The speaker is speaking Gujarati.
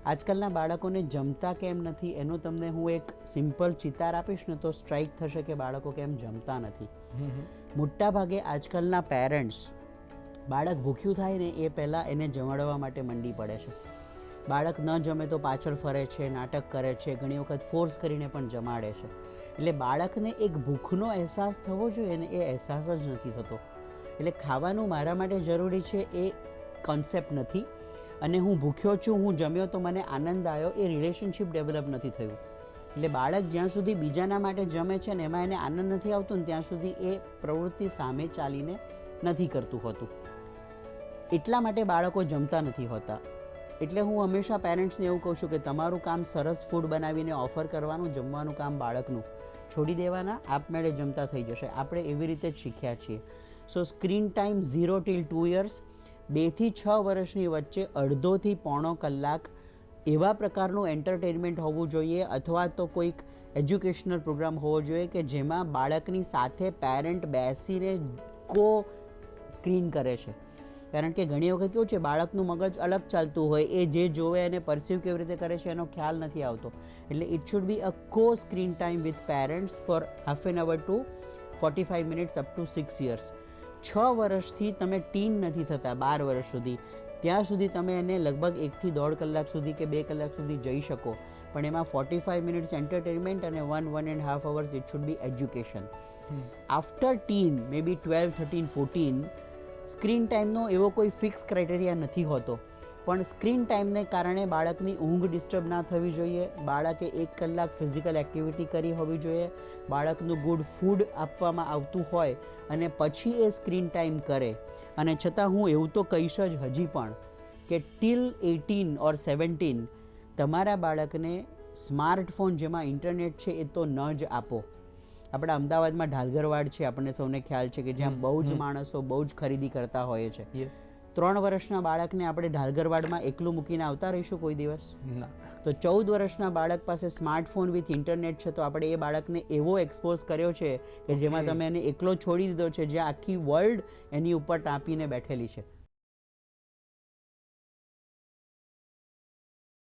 આજકાલના બાળકોને જમતા કેમ નથી એનો તમને હું એક સિમ્પલ ચિતાર આપીશ ને તો સ્ટ્રાઇક થશે કે બાળકો કેમ જમતા નથી. મોટા ભાગે આજકાલના પેરેન્ટ્સ બાળક ભૂખ્યું થાય ને એ પહેલાં એને જમાડવા માટે મંડી પડે છે. બાળક ન જમે તો પાછળ ફરે છે, નાટક કરે છે, ઘણી વખત ફોર્સ કરીને પણ જમાડે છે. એટલે બાળકને એક ભૂખનો અહેસાસ થવો જોઈએ ને એ અહેસાસ જ નથી થતો. એટલે ખાવાનું મારા માટે જરૂરી છે એ કોન્સેપ્ટ નથી. અને હું ભૂખ્યો છું, હું જમ્યો તો મને આનંદ આવ્યો, એ રિલેશનશિપ ડેવલપ નથી થયું. એટલે બાળક જ્યાં સુધી બીજાના માટે જમે છે ને એમાં એને આનંદ નથી આવતું ને ત્યાં સુધી એ પ્રવૃત્તિ સામે ચાલીને નથી કરતું હોતું. એટલા માટે બાળકો જમતા નથી હોતા. એટલે હું હંમેશા પેરેન્ટ્સને એવું કહું છું કે તમારું કામ સરસ ફૂડ બનાવીને ઓફર કરવાનું, જમવાનું કામ બાળકનું છોડી દેવાના, આપમેળે જમતા થઈ જશે. આપણે એવી રીતે જ શીખ્યા છીએ. સો સ્ક્રીન ટાઈમ 0 till 2 years, 2 થી 6 વર્ષની વચ્ચે અડધોથી પોણો કલાક એવા પ્રકારનું એન્ટરટેનમેન્ટ હોવું જોઈએ અથવા તો કોઈક એજ્યુકેશનલ પ્રોગ્રામ હોવો જોઈએ કે જેમાં બાળકની સાથે પેરેન્ટ બેસીને સ્ક્રીન કરે છે. કારણ કે ઘણી વખત કેવું છે, બાળકનું મગજ અલગ ચાલતું હોય, એ જે જોવે એને પરસીવ કેવી રીતે કરે છે એનો ખ્યાલ નથી આવતો. એટલે it should be a screen time with parents for half an hour to 45 minutes up to 6 years. 6 વર્ષથી તમે ટીન નથી થતા, 12 વર્ષ સુધી, ત્યાં સુધી તમે એને લગભગ 1 થી 1.5 કલાક સુધી કે 2 કલાક સુધી જઈ શકો. પણ એમાં 45 મિનિટ્સ એન્ટરટેનમેન્ટ અને 1.5 hours it should be education. After ten, may be 12, 13, 14, screen ટાઈમનો એવો કોઈ ફિક્સ ક્રાઇટેરિયા નથી હોતો. પણ સ્ક્રીન ટાઈમને કારણે બાળકની ઊંઘ ડિસ્ટર્બ ના થવી જોઈએ, બાળકે 1 કલાક ફિઝિકલ એક્ટિવિટી કરી હોવી જોઈએ, બાળકનું ગુડ ફૂડ આપવામાં આવતું હોય અને પછી એ સ્ક્રીન ટાઈમ કરે. અને છતાં હું એવું તો કહીશ જ હજી પણ કે ટિલ 18 or 17 તમારા બાળકને સ્માર્ટફોન જેમાં ઇન્ટરનેટ છે એ તો ન જ આપો. આપણા અમદાવાદમાં ઢાલગરવાડ છે, આપણને સૌને ખ્યાલ છે કે જ્યાં બહુ જ માણસો બહુ જ ખરીદી કરતા હોય છે. 3 વર્ષના બાળકને આપણે ઢાલગરવાડમાં એકલું મૂકીને આવતા રહીશું કોઈ દિવસ? તો 14 વર્ષના બાળક પાસે સ્માર્ટફોન વિથ ઇન્ટરનેટ છે, તો આપણે એ બાળકને એવો એક્સપોઝ કર્યો છે કે જેમાં તમે એને એકલો છોડી દીધો છે, જ્યાં આખી વર્લ્ડ એની ઉપર ટાંપીને બેઠેલી છે.